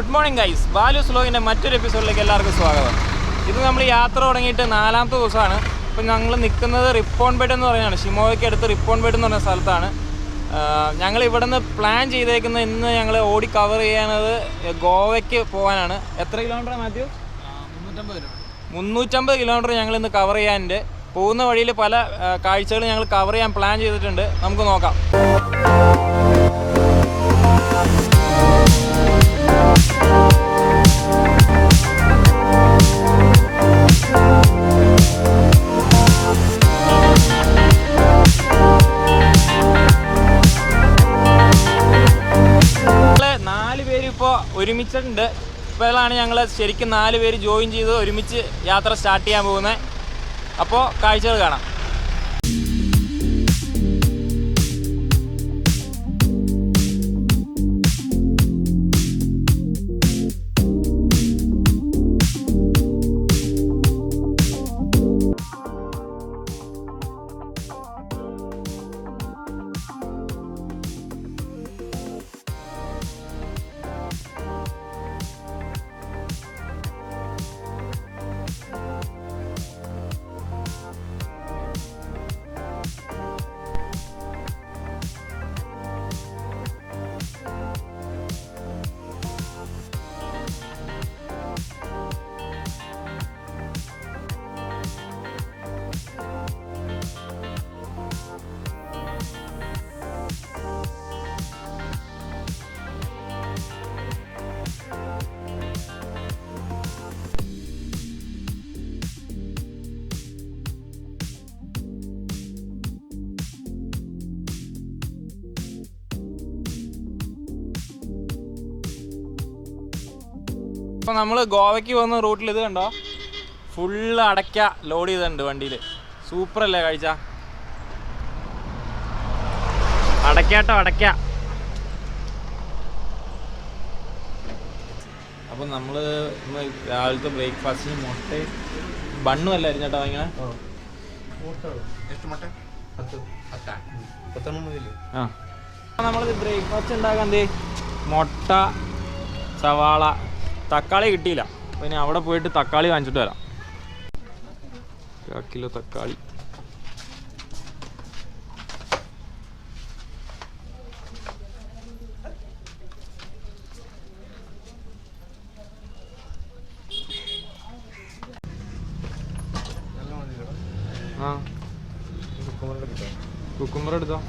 Good morning guys, ബാലൂസ് വ്ലോഗിൻ്റെ മറ്റൊരു എപ്പിസോഡിലേക്ക് എല്ലാവർക്കും സ്വാഗതം. ഇത് നമ്മൾ യാത്ര തുടങ്ങിയിട്ട് 4ാമത്തെ ദിവസമാണ്. ഇപ്പം ഞങ്ങൾ നിൽക്കുന്നത് റിപ്പോൺ ബെഡ് എന്ന് പറയുന്നതാണ്. ഷിമോഗയ്ക്ക് അടുത്ത് റിപ്പോൺ ബെഡ് എന്ന് പറഞ്ഞ സ്ഥലത്താണ്. ഞങ്ങൾ ഇവിടെ നിന്ന് പ്ലാൻ ചെയ്തേക്കുന്നത് ഇന്ന് ഞങ്ങൾ ഓടി കവർ ചെയ്യാനത് ഗോവയ്ക്ക് പോകാനാണ്. എത്ര കിലോമീറ്ററാണ് മാത്യു? 350 കിലോമീറ്റർ ഞങ്ങൾ ഇന്ന് കവർ ചെയ്യാനുണ്ട്. പോകുന്ന വഴിയിൽ പല കാഴ്ചകൾ ഞങ്ങൾ കവർ ചെയ്യാൻ പ്ലാൻ ചെയ്തിട്ടുണ്ട്. നമുക്ക് നോക്കാം. ഒരുമിച്ചിട്ടുണ്ട്. ഇപ്പോഴാണ് ഞങ്ങൾ ശരിക്കും 4 പേര് ജോയിൻ ചെയ്ത് ഒരുമിച്ച് യാത്ര സ്റ്റാർട്ട് ചെയ്യാൻ പോകുന്നത്. അപ്പോൾ കാഴ്ചകൾ കാണാം. ഇപ്പോൾ നമ്മൾ ഗോവയ്ക്ക് പോകുന്ന റൂട്ടിൽ ഇത് കണ്ടോ, ഫുള്ള് അടയ്ക്ക ലോഡ് ചെയ്തിട്ടുണ്ട് വണ്ടിയിൽ. സൂപ്പറല്ലേ കാഴ്ച? അടയ്ക്കാട്ടോ അടയ്ക്ക. അപ്പം നമ്മൾ രാവിലത്തെ ബ്രേക്ക്ഫാസ്റ്റിന് മുട്ട ബണ്ണും അല്ല അരിഞ്ഞാട്ടോ വാങ്ങിക്കണേ. നമ്മളിത് ബ്രേക്ക്ഫാസ്റ്റ് ഉണ്ടാക്കാൻ എന്തേ മുട്ട, സവാള, തക്കാളി കിട്ടിയില്ല. അപ്പം ഇനി അവിടെ പോയിട്ട് തക്കാളി വാങ്ങിച്ചിട്ട് വരാം. 1 കിലോ തക്കാളി. ആ കുക്കുമ്പർ എടുത്തോ.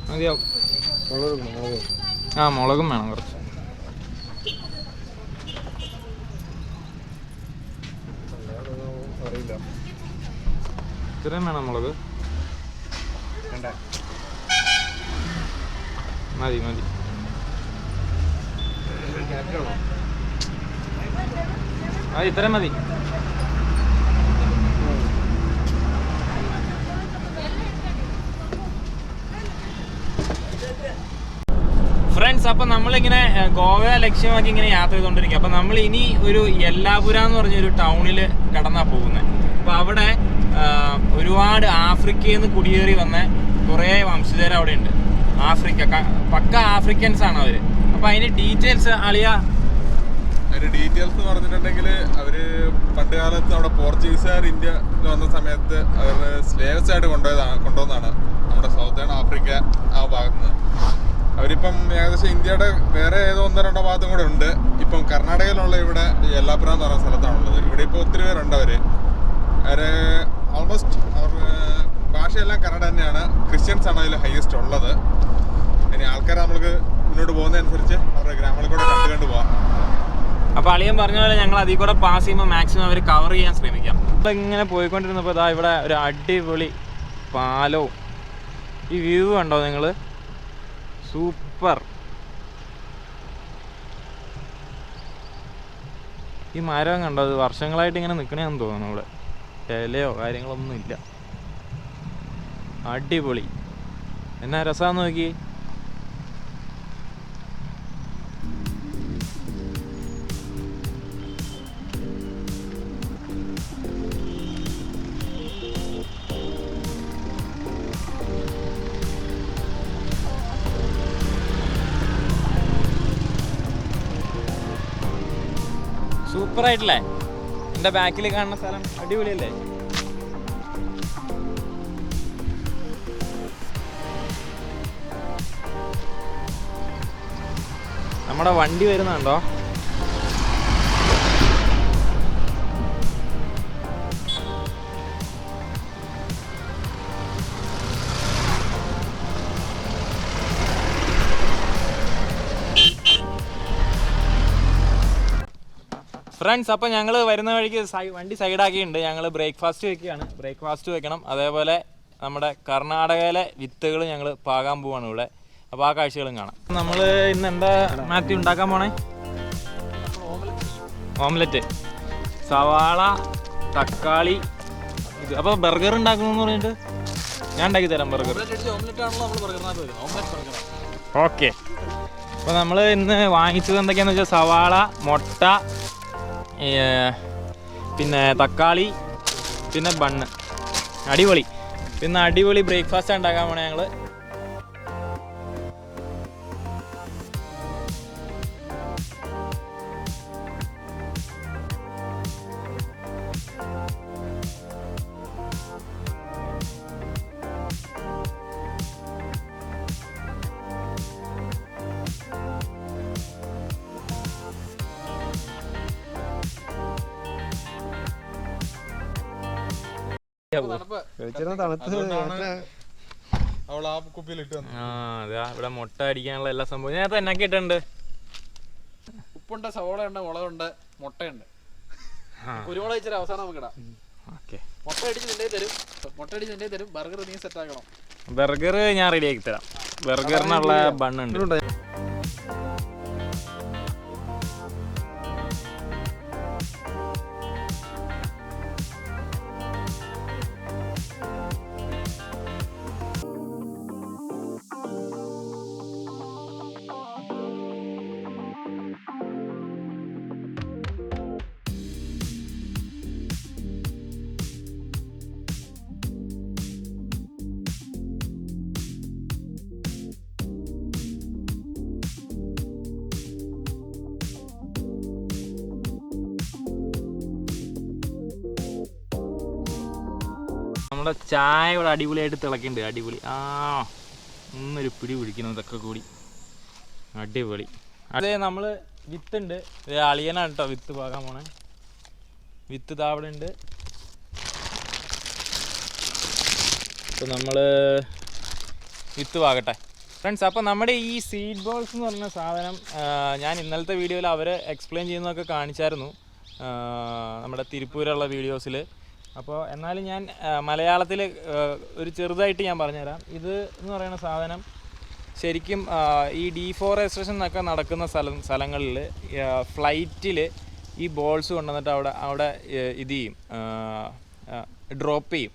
മതിയാവും. ആ മുളകും വേണം കുറച്ച്. ഇത്രയും വേണം മുളക്? മതി മതി. ആ ഇത്രയും മതി. ഫ്രണ്ട്സ്, അപ്പം നമ്മളിങ്ങനെ ഗോവ ലക്ഷ്യമാക്കി ഇങ്ങനെ യാത്ര ചെയ്തുകൊണ്ടിരിക്കുക. അപ്പം നമ്മൾ ഇനി ഒരു യെല്ലാപുര എന്ന് പറഞ്ഞൊരു ടൗണിൽ കടന്നാണ് പോകുന്നത്. അപ്പോൾ അവിടെ ഒരുപാട് ആഫ്രിക്കയിൽ നിന്ന് കുടിയേറി വന്ന കുറേ വംശജർ അവിടെ ഉണ്ട്. പക്ക ആഫ്രിക്കൻസ് ആണ് അവർ. അപ്പോൾ അതിൻ്റെ ഡീറ്റെയിൽസ് അളിയ. അതിന്റെ ഡീറ്റെയിൽസ് എന്ന് പറഞ്ഞിട്ടുണ്ടെങ്കിൽ അവര് പണ്ട് കാലത്ത് അവിടെ പോർച്ചുഗീസുകാർ ഇന്ത്യ വന്ന സമയത്ത് അവർ സ്ലേവ്സ് ആയിട്ട് കൊണ്ടുവന്നതാണ് നമ്മുടെ സൗത്തേൺ ആഫ്രിക്ക ആ ഭാഗത്ത് നിന്ന്. അവരിപ്പം ഏകദേശം ഇന്ത്യയുടെ വേറെ ഏതോ 1-2 ഭാഗത്തും കൂടെ ഉണ്ട്. ഇപ്പം കർണാടകയിലുള്ള ഇവിടെ യെല്ലാപുര എന്ന് പറയുന്ന സ്ഥലത്താണുള്ളത്. ഇവിടെ ഇപ്പോൾ ഒത്തിരി പേരുണ്ട്. അവര് ഓൾമോസ്റ്റ് അവരുടെ ഭാഷയെല്ലാം കന്നഡ തന്നെയാണ്. ക്രിസ്ത്യൻസ് ആണ് അതിൽ ഹയസ്റ്റ് ഉള്ളത്. ഇനി ആൾക്കാരെ നമ്മൾക്ക് മുന്നോട്ട് പോകുന്നതനുസരിച്ച് അവരുടെ ഗ്രാമങ്ങളിൽ കൂടെ കണ്ടു പോവാം. അപ്പോൾ അളിയൻ പറഞ്ഞ പോലെ ഞങ്ങൾ അതിൽ കൂടെ പാസ് ചെയ്യുമ്പോൾ മാക്സിമം അവർ കവർ ചെയ്യാൻ ശ്രമിക്കാം. അപ്പോൾ ഇങ്ങനെ പോയിക്കൊണ്ടിരുന്നപ്പോൾ ഇതാ ഇവിടെ ഒരു അടിപൊളി പാലവും ഈ വ്യൂ കണ്ടോ നിങ്ങൾ? സൂപ്പർ. ഈ മരം കണ്ടോ? അത് വർഷങ്ങളായിട്ട് ഇങ്ങനെ നിൽക്കണേന്ന് തോന്നുന്നു. ഇവിടെ ഇലയോ കാര്യങ്ങളൊന്നും ഇല്ല. അടിപൊളി. എന്നാ രസമാണെന്ന് നോക്കി. സൂപ്പറായിട്ടില്ലേ? എൻ്റെ ബാക്കിൽ കാണുന്ന സ്ഥലം അടിപൊളിയല്ലേ? നമ്മുടെ വണ്ടി വരുന്നുണ്ടോ? ഫ്രണ്ട്സ്, അപ്പോൾ ഞങ്ങൾ വരുന്ന വഴിക്ക് വണ്ടി സൈഡാക്കിയിട്ടുണ്ട്. ഞങ്ങൾ ബ്രേക്ക്ഫാസ്റ്റ് വെക്കുകയാണ്. ബ്രേക്ക്ഫാസ്റ്റ് വെക്കണം. അതേപോലെ നമ്മുടെ കർണാടകയിലെ വിത്തുകൾ ഞങ്ങൾ പാകാൻ പോവാണ് ഇവിടെ. അപ്പോൾ ആ കാഴ്ചകളും കാണാം. നമ്മൾ ഇന്ന് എന്താ മാത്യു ഉണ്ടാക്കാൻ പോണേ? ഓംലെറ്റ്, സവാള, തക്കാളി. ഇത് അപ്പോൾ ബർഗർ ഉണ്ടാക്കണമെന്ന് പറഞ്ഞിട്ട് ഞാൻ ഉണ്ടാക്കി തരാം ബർഗർ. ഓക്കെ. അപ്പോൾ നമ്മൾ ഇന്ന് വാങ്ങിച്ചത് എന്തൊക്കെയാണെന്ന് വെച്ചാൽ സവാള, മുട്ട, പിന്നെ തക്കാളി, പിന്നെ ബണ്ണ്. അടിപൊളി. പിന്നെ അടിപൊളി ബ്രേക്ക്ഫാസ്റ്റ് ഉണ്ടാക്കാൻ പോണേ ഞങ്ങൾ. ഇവിടെ മുട്ട അടിക്കാനുള്ള എല്ലാ സംഭവം ഇതിനകത്ത് എന്നൊക്കെ ഇട്ടുണ്ട്. ഉപ്പുണ്ട്, സവോള ഉണ്ട്, മുളകുണ്ട്, മുട്ടയുണ്ട്. കുരുമുളക് ഇച്ചിരി അവസാനം നമുക്ക് ഇടാം. മുട്ട അടിച്ച് നിന്റെ തരും. ബർഗർ നീ സെറ്റ് ആക്കണം. ബർഗർ ഞാൻ റെഡി ആക്കി തരാം. ബർഗറിനുള്ള ബണ്ണുണ്ട്. നമ്മുടെ ചായ ഇവിടെ അടിപൊളിയായിട്ട് തിളക്കുന്നുണ്ട്. അടിപൊളി. ഒന്നൊരു പിടി പിടിക്കണം ഇതൊക്കെ കൂടി. അടിപൊളി. അതെ, നമ്മൾ വിത്തുണ്ട്. അളിയനാണ് കേട്ടോ വിത്ത് പാകാൻ പോണേ. വിത്ത് താവിടെ ഉണ്ട്. അപ്പോൾ നമ്മൾ വിത്ത് പാകട്ടെ ഫ്രണ്ട്സ്. അപ്പോൾ നമ്മുടെ ഈ സീഡ് ബോൾസ് എന്ന് പറഞ്ഞ സാധനം ഞാൻ ഇന്നലത്തെ വീഡിയോയിൽ അവർ എക്സ്പ്ലെയിൻ ചെയ്യുന്നതൊക്കെ കാണിച്ചായിരുന്നു, നമ്മുടെ തിരുപ്പൂരുള്ള വീഡിയോസിൽ. അപ്പോൾ എന്നാലും ഞാൻ മലയാളത്തിൽ ഒരു ചെറുതായിട്ട് ഞാൻ പറഞ്ഞുതരാം. ഇത് എന്ന് പറയുന്ന സാധനം ശരിക്കും ഈ ഡീഫോറസ്റ്റേഷൻ എന്നൊക്കെ നടക്കുന്ന സ്ഥലങ്ങളിൽ ഫ്ലൈറ്റിൽ ഈ ബോൾസ് കൊണ്ടുവന്നിട്ട് അവിടെ ഇത് ചെയ്യും, ഡ്രോപ്പ് ചെയ്യും.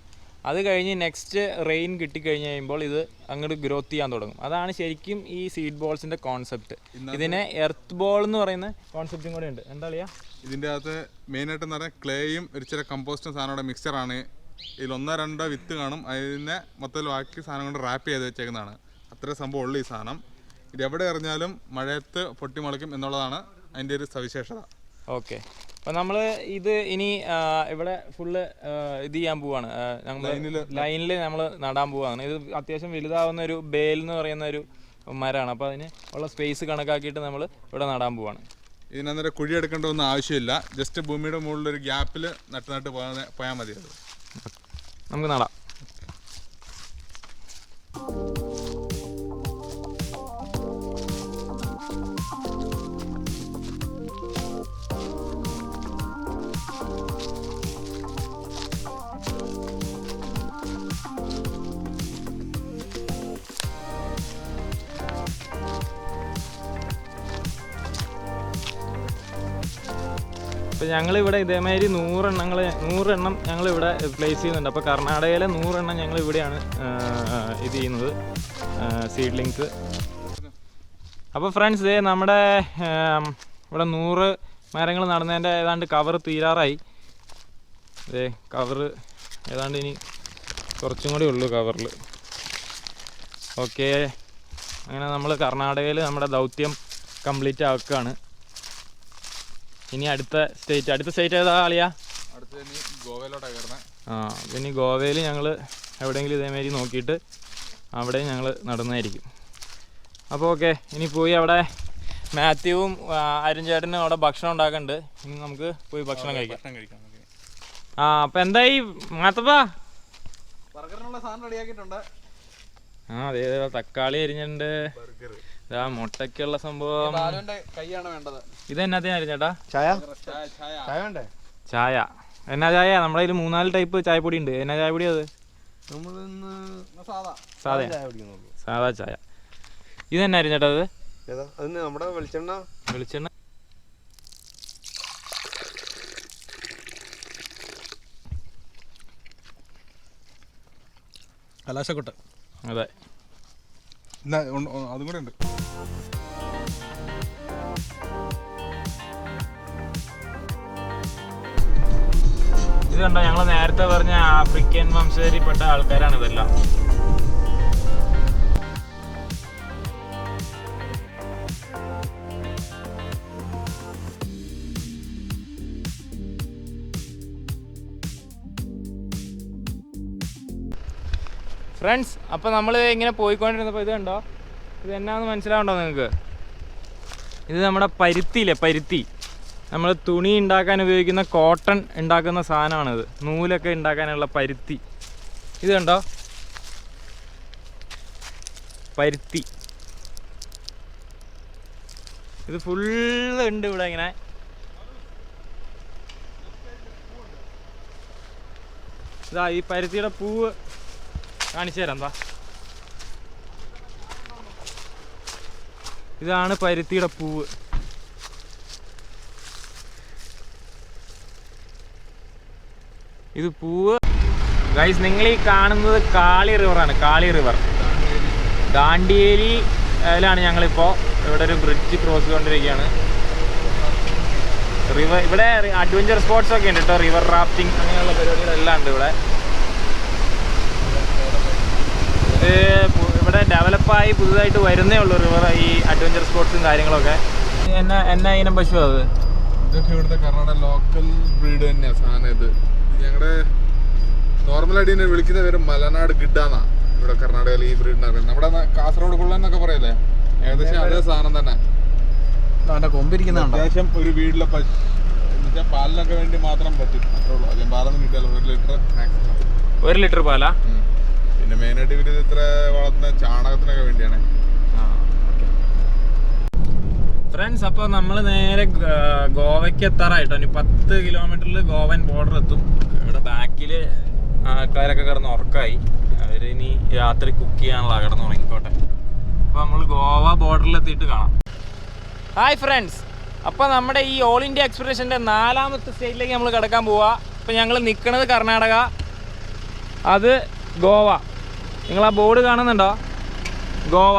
അത് കഴിഞ്ഞ് നെക്സ്റ്റ് റെയിൻ കിട്ടിക്കഴിഞ്ഞ് കഴിയുമ്പോൾ ഇത് അങ്ങോട്ട് ഗ്രോത്ത് ചെയ്യാൻ തുടങ്ങും. അതാണ് ശരിക്കും ഈ സീഡ് ബോൾസിൻ്റെ കോൺസെപ്റ്റ്. ഇതിനെ എർത്ത് ബോൾ എന്ന് പറയുന്ന കോൺസെപ്റ്റും കൂടെ ഉണ്ട്. എന്താ പറയുക, ഇതിൻ്റെ അകത്ത് മെയിനായിട്ട് എന്ന് പറഞ്ഞാൽ ക്ലേയും ഒരു ചില കമ്പോസ്റ്റും സാധനങ്ങളുടെ മിക്സറാണ്. ഇതിൽ 1-2 വിത്ത് കാണും. അതിനെ മൊത്തത്തിൽ ബാക്കി സാധനം കൊണ്ട് റാപ്പ് ചെയ്ത് വെച്ചേക്കുന്നതാണ്. അത്രയും സംഭവം ഉള്ളു ഈ സാധനം. ഇതെവിടെ എറിഞ്ഞാലും മഴയത്ത് പൊട്ടിമുളയ്ക്കും എന്നുള്ളതാണ് അതിൻ്റെ ഒരു സവിശേഷത. ഓക്കെ. അപ്പം നമ്മൾ ഇത് ഇനി ഇവിടെ ഫുള്ള് ഇത് ചെയ്യാൻ പോവാണ്. ലൈനിൽ നമ്മൾ നടാൻ പോവാണ്. ഇത് അത്യാവശ്യം വലുതാവുന്ന ഒരു ബേൽ എന്ന് പറയുന്ന ഒരു മരമാണ്. അപ്പോൾ അതിന് ഉള്ള സ്പേസ് കണക്കാക്കിയിട്ട് നമ്മൾ ഇവിടെ നടാൻ പോവാണ്. ഇതിനന്നേരം കുഴിയെടുക്കേണ്ട ഒന്നും ആവശ്യമില്ല. ജസ്റ്റ് ഭൂമിയുടെ മുകളിലൊരു ഗ്യാപ്പിൽ നട്ട് പോയാൽ മതി. അത് നമുക്ക് നടാം. അപ്പോൾ ഞങ്ങളിവിടെ ഇതേമാതിരി 100 എണ്ണം ഞങ്ങളിവിടെ പ്ലേസ് ചെയ്യുന്നുണ്ട്. അപ്പോൾ കർണാടകയിലെ 100 എണ്ണം ഞങ്ങൾ ഇവിടെയാണ് ഇത് ചെയ്യുന്നത്, സീഡ്ലിങ്സ്. അപ്പോൾ ഫ്രണ്ട്സ്, ഇതേ നമ്മുടെ ഇവിടെ 100 മരങ്ങൾ നടന്നതിൻ്റെ ഏതാണ്ട് കവർ തീരാറായി. ഇതേ കവറ് ഏതാണ്ട് ഇനി കുറച്ചും കൂടി ഉള്ളൂ കവറിൽ. ഓക്കെ, അങ്ങനെ നമ്മൾ കർണാടകയിൽ നമ്മുടെ ദൗത്യം കംപ്ലീറ്റ് ആക്കുകയാണ്. ഇനി അടുത്ത സ്റ്റേറ്റ് ഏതാ ആളിയാ? അടുത്ത് ഇനി ഗോവയിലോട്ടാണ് കയറുന്നത്. പിന്നെ ഗോവയിൽ ഞങ്ങൾ എവിടെയെങ്കിലും ഇതേമാതിരി നോക്കിയിട്ട് അവിടെ ഞങ്ങൾ നടന്നതായിരിക്കും. അപ്പോൾ ഓക്കെ, ഇനി പോയി അവിടെ മാത്യുവും അരുൺ ചേട്ടനും അവിടെ ഭക്ഷണം ഉണ്ടാക്കുന്നുണ്ട്. ഇനി നമുക്ക് പോയി ഭക്ഷണം കഴിക്കാം. അപ്പം എന്തായി മാത്തപ്പാ? ബർഗറിനുള്ള സാധനം റെഡിയാക്കിയിട്ടുണ്ട്. അതെ, തക്കാളി അരിഞ്ഞിട്ടുണ്ട്. മുട്ടയ്ക്കുള്ള സംഭവം. കൈയാണ് വേണ്ടത്. ഇത് എന്നാത്തിനാ അരിഞ്ഞേട്ടാ? ചായ എന്നാ ചായ? നമ്മുടെ കയ്യിൽ 3-4 ടൈപ്പ് ചായപ്പൊടി ഉണ്ട്. എന്നാ ചായപ്പൊടി അത്? സാധാ ചായ. ഇതെന്നാ അരിഞ്ഞേട്ടാ അത്? നമ്മുടെ വെളിച്ചെണ്ണ. കലാശക്കൊട്ട്. അതെ, അതും കൂടെ ഉണ്ട്. ഇത് കണ്ടോ, ഞങ്ങൾ നേരത്തെ പറഞ്ഞ ആഫ്രിക്കൻ വംശജരിൽപ്പെട്ട ആൾക്കാരാണ് ഇതെല്ലാം. ഫ്രണ്ട്സ്, അപ്പോൾ നമ്മൾ ഇങ്ങനെ പോയിക്കൊണ്ടിരുന്നപ്പോൾ ഇത് കണ്ടോ, ഇത് എന്നാന്ന് മനസ്സിലാവുണ്ടോ നിങ്ങൾക്ക്? ഇത് നമ്മുടെ പരുത്തിയില്ലേ, പരുത്തി. നമ്മൾ തുണി ഉണ്ടാക്കാൻ ഉപയോഗിക്കുന്ന കോട്ടൺ ഉണ്ടാക്കുന്ന സാധനമാണിത്. നൂലൊക്കെ ഉണ്ടാക്കാനുള്ള പരുത്തി. ഇത് കണ്ടോ, പരുത്തി. ഇത് ഫുള്ള് ഉണ്ട് ഇവിടെ ഇങ്ങനെ. ഇതാ ഈ പരുത്തിയുടെ പൂവ് കാണിച്ചു തരാം. എന്താ, ഇതാണ് പരുത്തിയുടെ പൂവ്. ഇത് പൂവ്. ഗൈസ്, നിങ്ങൾ ഈ കാണുന്നത് കാളി റിവറാണ്. കാളി റിവർ ദാണ്ഡിയേലിയിലാണ് ഞങ്ങളിപ്പോൾ. ഇവിടെ ഒരു ബ്രിഡ്ജ് ക്രോസ് ചെയ്തുകൊണ്ടിരിക്കുകയാണ്. റിവർ ഇവിടെ അഡ്വഞ്ചർ സ്പോർട്സ് ഒക്കെ ഉണ്ട് കേട്ടോ. റിവർ റാഫ്റ്റിംഗ് അങ്ങനെയുള്ള പരിപാടികളെല്ലാം ഉണ്ട് ഇവിടെ. ഇവിടെ ഡെവലപ്പായി പുതുതായിട്ട് വരുന്നേ ഉള്ളൂ റിവർ, ഈ അഡ്വഞ്ചർ സ്പോർട്സും കാര്യങ്ങളൊക്കെ. എന്നാ ഇനം പശു അത്? ഇതൊക്കെ ഇവിടുത്തെ കർണാടക ലോക്കൽ ബ്രീഡ് തന്നെയാണ് സാധനം. ഇത് ഞങ്ങളുടെ നോർമലായിട്ട് ഇതിനെ വിളിക്കുന്ന പേര് മലനാട് ഗിഡാന്നാ ഇവിടെ കർണാടകയിൽ ഈ ബ്രീഡിനെ അറിയാം. നമ്മുടെ കാസർഗോഡ് കുള്ളന്നൊക്കെ പറയല്ലേ, ഏകദേശം അതേ സാധനം തന്നെ. അത്യാവശ്യം ഒരു വീട്ടിലെ പശു എന്നുവെച്ചാൽ പാലിനൊക്കെ വേണ്ടി മാത്രം പറ്റും, അത്രേ ഉള്ളൂ. അധികം പാലൊന്നും കിട്ടിയാലോ, 1 ലിറ്റർ മാക്സിമം. 1 ലിറ്റർ പാലാ? പിന്നെ മെയിനായിട്ട് ഇവര് ഇത്ര വളർത്തുന്ന ചാണകത്തിനൊക്കെ വേണ്ടിയാണ്. ഫ്രണ്ട്സ്, അപ്പോൾ നമ്മൾ നേരെ ഗോവയ്ക്ക് എത്താറായിട്ടോ. ഇനി 10 കിലോമീറ്ററിൽ ഗോവൻ ബോർഡർ എത്തും. ഇവിടെ ബാക്കിൽ ആൾക്കാരൊക്കെ കിടന്ന് ഉറക്കമായി. അവരിനി രാത്രി കുക്ക് ചെയ്യാനുള്ള കിടന്ന് ഉറങ്ങിക്കോട്ടെ. അപ്പോൾ നമ്മൾ ഗോവ ബോർഡറിൽ എത്തിയിട്ട് കാണാം. ഹായ് ഫ്രണ്ട്സ്, അപ്പോൾ നമ്മുടെ ഈ ഓൾ ഇന്ത്യ എക്സ്പ്രഷൻ്റെ 4ാമത്തെ സ്റ്റേറ്റിലേക്ക് നമ്മൾ കിടക്കാൻ പോവുക. ഇപ്പോൾ ഞങ്ങൾ നിൽക്കുന്നത് കർണാടക, അത് ഗോവ. നിങ്ങൾ ആ ബോർഡ് കാണുന്നുണ്ടോ? ഗോവ.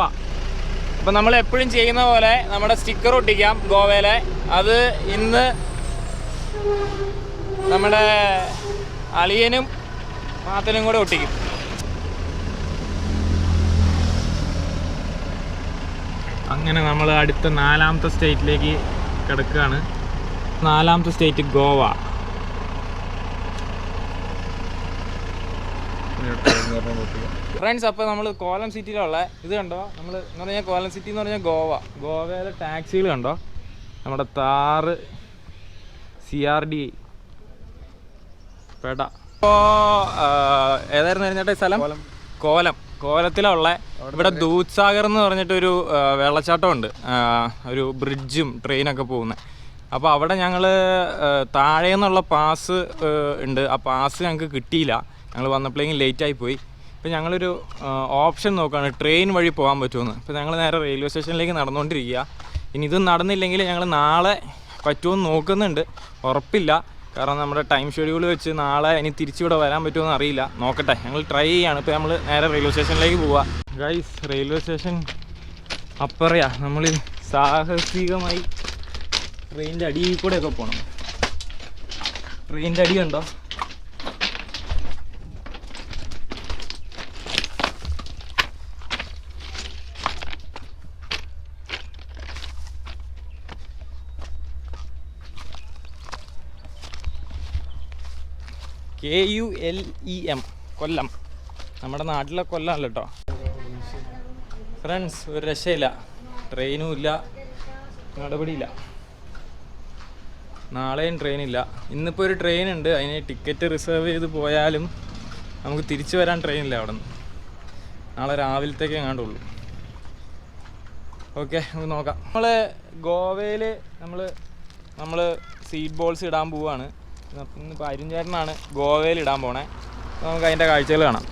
അപ്പോൾ നമ്മൾ എപ്പോഴും ചെയ്യുന്ന പോലെ നമ്മുടെ സ്റ്റിക്കർ ഒട്ടിക്കാം ഗോവയിലെ. അത് ഇന്ന് നമ്മുടെ അളിയനും മാത്തനും കൂടെ ഒട്ടിക്കും. അങ്ങനെ നമ്മൾ അടുത്ത 4ാമത്തെ സ്റ്റേറ്റിലേക്ക് കിടക്കുകയാണ്. 4ാമത്തെ സ്റ്റേറ്റ് ഗോവ. ഫ്രണ്ട്സ്, അപ്പോൾ നമ്മൾ കോലം സിറ്റിയിലുള്ള ഇത് കണ്ടോ. നമ്മൾ എന്ന് പറഞ്ഞാൽ കോലം സിറ്റി എന്ന് പറഞ്ഞാൽ ഗോവയിലെ ടാക്സികൾ കണ്ടോ. നമ്മുടെ താറ് CRD പേട. ഇപ്പോൾ ഏതായിരുന്നു കഴിഞ്ഞിട്ട് സ്ഥലം? കോലത്തിലുള്ള ഇവിടെ ദൂത്സാഗർ എന്ന് പറഞ്ഞിട്ടൊരു വെള്ളച്ചാട്ടമുണ്ട്. ഒരു ബ്രിഡ്ജും ട്രെയിനൊക്കെ പോകുന്നത്. അപ്പോൾ അവിടെ ഞങ്ങൾ താഴെ നിന്നുള്ള പാസ് ഉണ്ട്. ആ പാസ് ഞങ്ങൾക്ക് കിട്ടിയില്ല. ഞങ്ങൾ വന്നപ്പോഴേക്കും ലേറ്റായി പോയി. അപ്പോൾ ഞങ്ങളൊരു ഓപ്ഷൻ നോക്കുകയാണ്, ട്രെയിൻ വഴി പോകാൻ പറ്റുമെന്ന്. അപ്പോൾ ഞങ്ങൾ നേരെ റെയിൽവേ സ്റ്റേഷനിലേക്ക് നടന്നുകൊണ്ടിരിക്കുക. ഇനി ഇത് നടന്നില്ലെങ്കിൽ ഞങ്ങൾ നാളെ പറ്റുമെന്ന് നോക്കുന്നുണ്ട്. ഉറപ്പില്ല, കാരണം നമ്മുടെ ടൈം ഷെഡ്യൂൾ വെച്ച് നാളെ ഇനി തിരിച്ചിവിടെ വരാൻ പറ്റുമെന്ന് അറിയില്ല. നോക്കട്ടെ, ഞങ്ങൾ ട്രൈ ചെയ്യുകയാണ്. ഇപ്പോൾ നമ്മൾ നേരെ റെയിൽവേ സ്റ്റേഷനിലേക്ക് പോവുക. ഗൈസ്, റെയിൽവേ സ്റ്റേഷൻ അപ്പറയാ. നമ്മൾ സാഹസികമായി ട്രെയിനിൻ്റെ അടിയിൽ കൂടെയൊക്കെ പോകണം. ട്രെയിനിൻ്റെ അടി കണ്ടോ. KULEM കൊല്ലം. നമ്മുടെ നാട്ടിലെ കൊല്ലമല്ല കേട്ടോ ഫ്രണ്ട്സ്. ഒരു രക്ഷയില്ല, ട്രെയിനും ഇല്ല, നടപടിയില്ല. നാളെയും ട്രെയിനില്ല. ഇന്നിപ്പോൾ ഒരു ട്രെയിൻ ഉണ്ട്, അതിന് ടിക്കറ്റ് റിസർവ് ചെയ്ത് പോയാലും നമുക്ക് തിരിച്ചു വരാൻ ട്രെയിനില്ല അവിടെ നിന്ന്. നാളെ രാവിലത്തേക്ക് എങ്ങാണ്ടുള്ളൂ. ഓക്കെ, നമുക്ക് നോക്കാം. നമ്മൾ ഗോവയിൽ നമ്മൾ സീഡ് ബോൾസ് ഇടാൻ പോവുകയാണ്. ഇന്നിപ്പോൾ അരുൺചേട്ടനാണ് ഗോവയിൽ ഇടാൻ പോണേ. അപ്പോൾ നമുക്ക് അതിൻ്റെ കാഴ്ചകൾ കാണാം.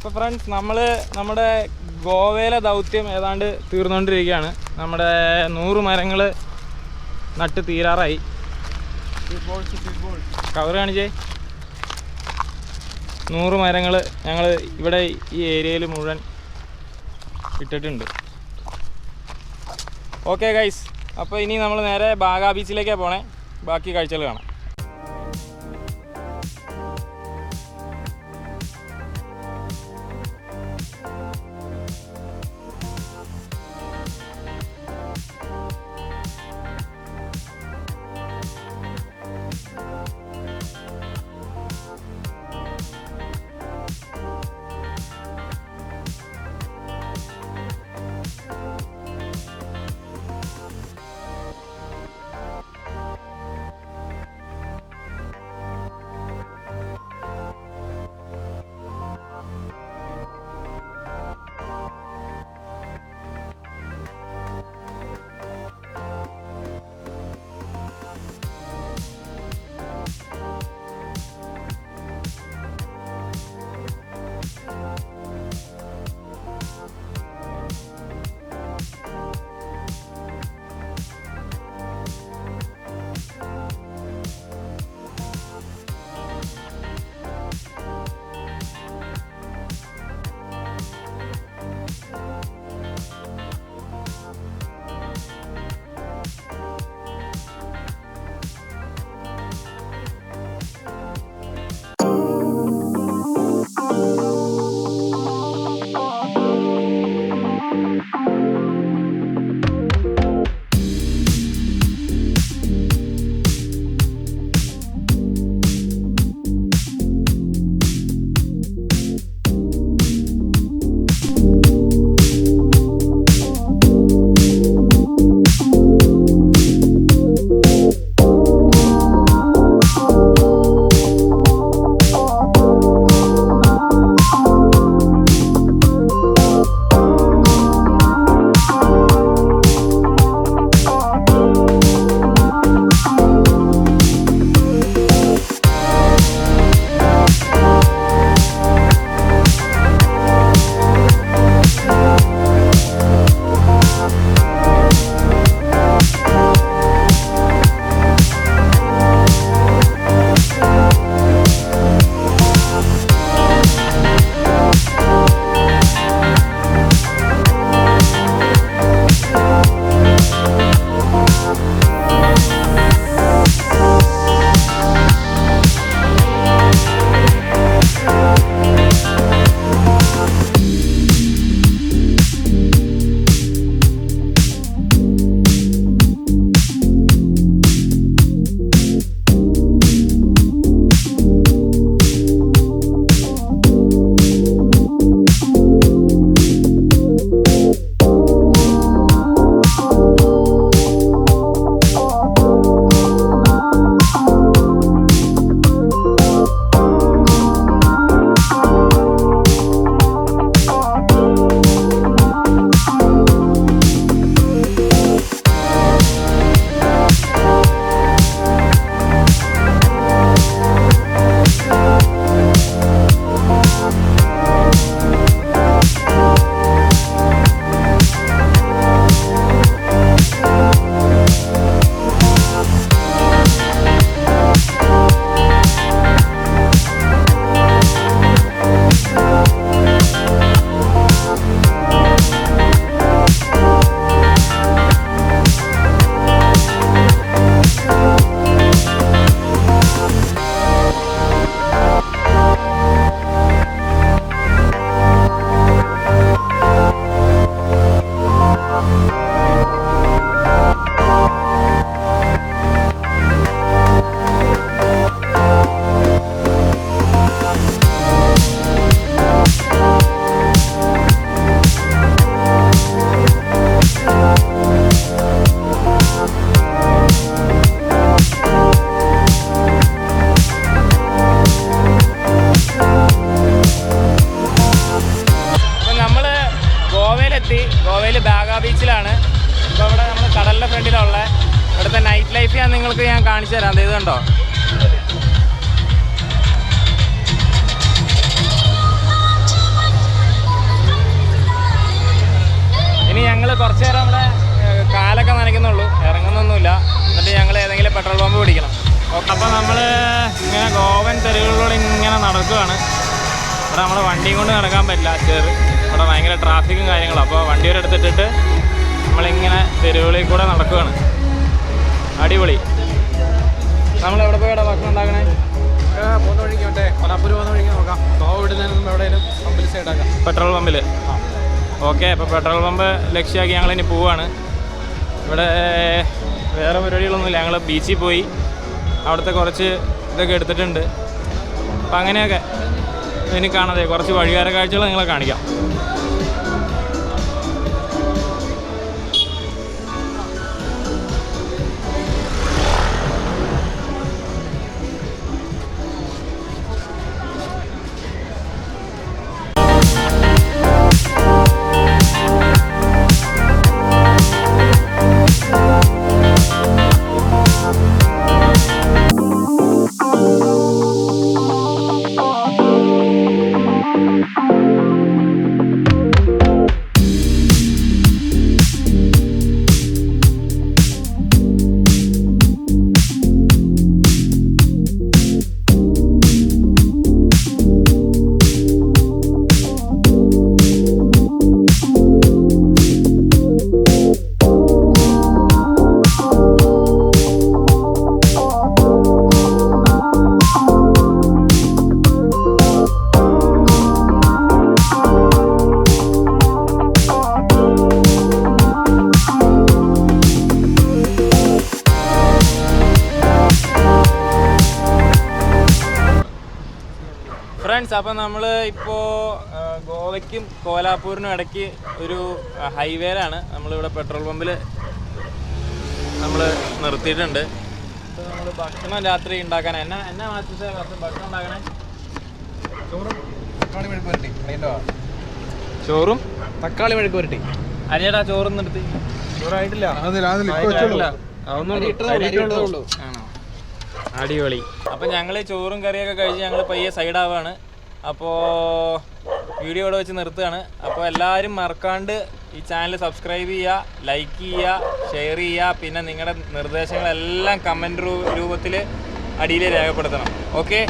ഇപ്പോൾ ഫ്രണ്ട്സ് നമ്മുടെ ഗോവയിലെ ദൗത്യം ഏതാണ്ട് തീർന്നുകൊണ്ടിരിക്കുകയാണ്. നമ്മുടെ 100 മരങ്ങൾ നട്ട് തീരാറായി. കവർ കാണിച്ചേ. 100 മരങ്ങൾ ഞങ്ങൾ ഇവിടെ ഈ ഏരിയയിൽ മുഴുവൻ ഇട്ടിട്ടുണ്ട്. ഓക്കെ ഗൈസ്, അപ്പോൾ ഇനി നമ്മൾ നേരെ ബാഗ ബീച്ചിലേക്കാണ് പോണേ. ബാക്കി കാഴ്ചകൾ കാണാം. നിങ്ങൾക്ക് ഞാൻ കാണിച്ചു തരാം. ഇത് കണ്ടോ, ഇനി ഞങ്ങൾ കുറച്ച് നേരം നമ്മുടെ കാലൊക്കെ നനയ്ക്കുന്നുള്ളൂ, ഇറങ്ങുന്നൊന്നുമില്ല. എന്നിട്ട് ഞങ്ങൾ ഏതെങ്കിലും പെട്രോൾ പമ്പ് പിടിക്കണം. അപ്പോൾ നമ്മൾ ഇങ്ങനെ ഗോവൻ തെരുവുകളിലൂടെ ഇങ്ങനെ നടക്കുകയാണ്. ഇവിടെ നമ്മൾ വണ്ടിയും കൊണ്ട് നടക്കാൻ പറ്റില്ല, ഇവിടെ ഭയങ്കര ട്രാഫിക്കും കാര്യങ്ങളും. അപ്പോൾ വണ്ടി വരെ എടുത്തിട്ടിട്ട് നമ്മളിങ്ങനെ തെരുവുകളിൽ കൂടെ നടക്കുകയാണ്. അടിപൊളി. നമ്മളെവിടെ പോയിടാ ഭക്ഷണം ഉണ്ടാക്കണേ? പോകുന്ന വഴിക്ക് മറ്റേ കൊലാപ്പൂർ പോകുന്ന വഴിക്ക് നോക്കാം. ഗോവ വിടുന്നതിന് എവിടെയെങ്കിലും പമ്പിൽ സൈഡാക്കാം. പെട്രോൾ പമ്പിൽ. ഓക്കെ, അപ്പോൾ പെട്രോൾ പമ്പ് ലക്ഷ്യമാക്കി ഞങ്ങളിനി പോവാണ്. ഇവിടെ വേറെ പരിപാടികളൊന്നുമില്ല. ഞങ്ങൾ ബീച്ചിൽ പോയി അവിടുത്തെ കുറച്ച് ഇതൊക്കെ എടുത്തിട്ടുണ്ട്. അപ്പം അങ്ങനെയൊക്കെ ഇനി കാണാതെ കുറച്ച് വഴികാര കാഴ്ചകൾ നിങ്ങളെ കാണിക്കാം. ഫ്രണ്ട്സ്, അപ്പം നമ്മൾ ഇപ്പോൾ ഗോവയ്ക്കും കോലാപ്പൂരിനും ഇടയ്ക്ക് ഒരു ഹൈവേയിലാണ്. നമ്മളിവിടെ പെട്രോൾ പമ്പിൽ നമ്മൾ നിർത്തിയിട്ടുണ്ട്. ഇപ്പോൾ നമ്മൾ ഭക്ഷണം രാത്രി ഉണ്ടാക്കാൻ എന്നാ മാറ്റി ഭക്ഷണം ഉണ്ടാക്കണേ? ചോറും തക്കാളി മെഴുക്ക് പുരട്ടി. അരിയടാ, ചോറും നിർത്തി. ചോറായിട്ടില്ല. ആണോ? അടിപൊളി. അപ്പം ഞങ്ങൾ ചോറും കറിയൊക്കെ കഴിച്ച് ഞങ്ങൾ പയ്യെ സൈഡാവാണ്. അപ്പോൾ വീഡിയോ ഇവിടെ വെച്ച് നിർത്തുകയാണ്. അപ്പോൾ എല്ലാവരും മറക്കാണ്ട് ഈ ചാനൽ സബ്സ്ക്രൈബ് ചെയ്യുക, ലൈക്ക് ചെയ്യുക, ഷെയർ ചെയ്യുക. പിന്നെ നിങ്ങളുടെ നിർദ്ദേശങ്ങളെല്ലാം കമൻറ്റ് രൂപത്തിൽ അടിയിൽ രേഖപ്പെടുത്തണം. ഓക്കെ.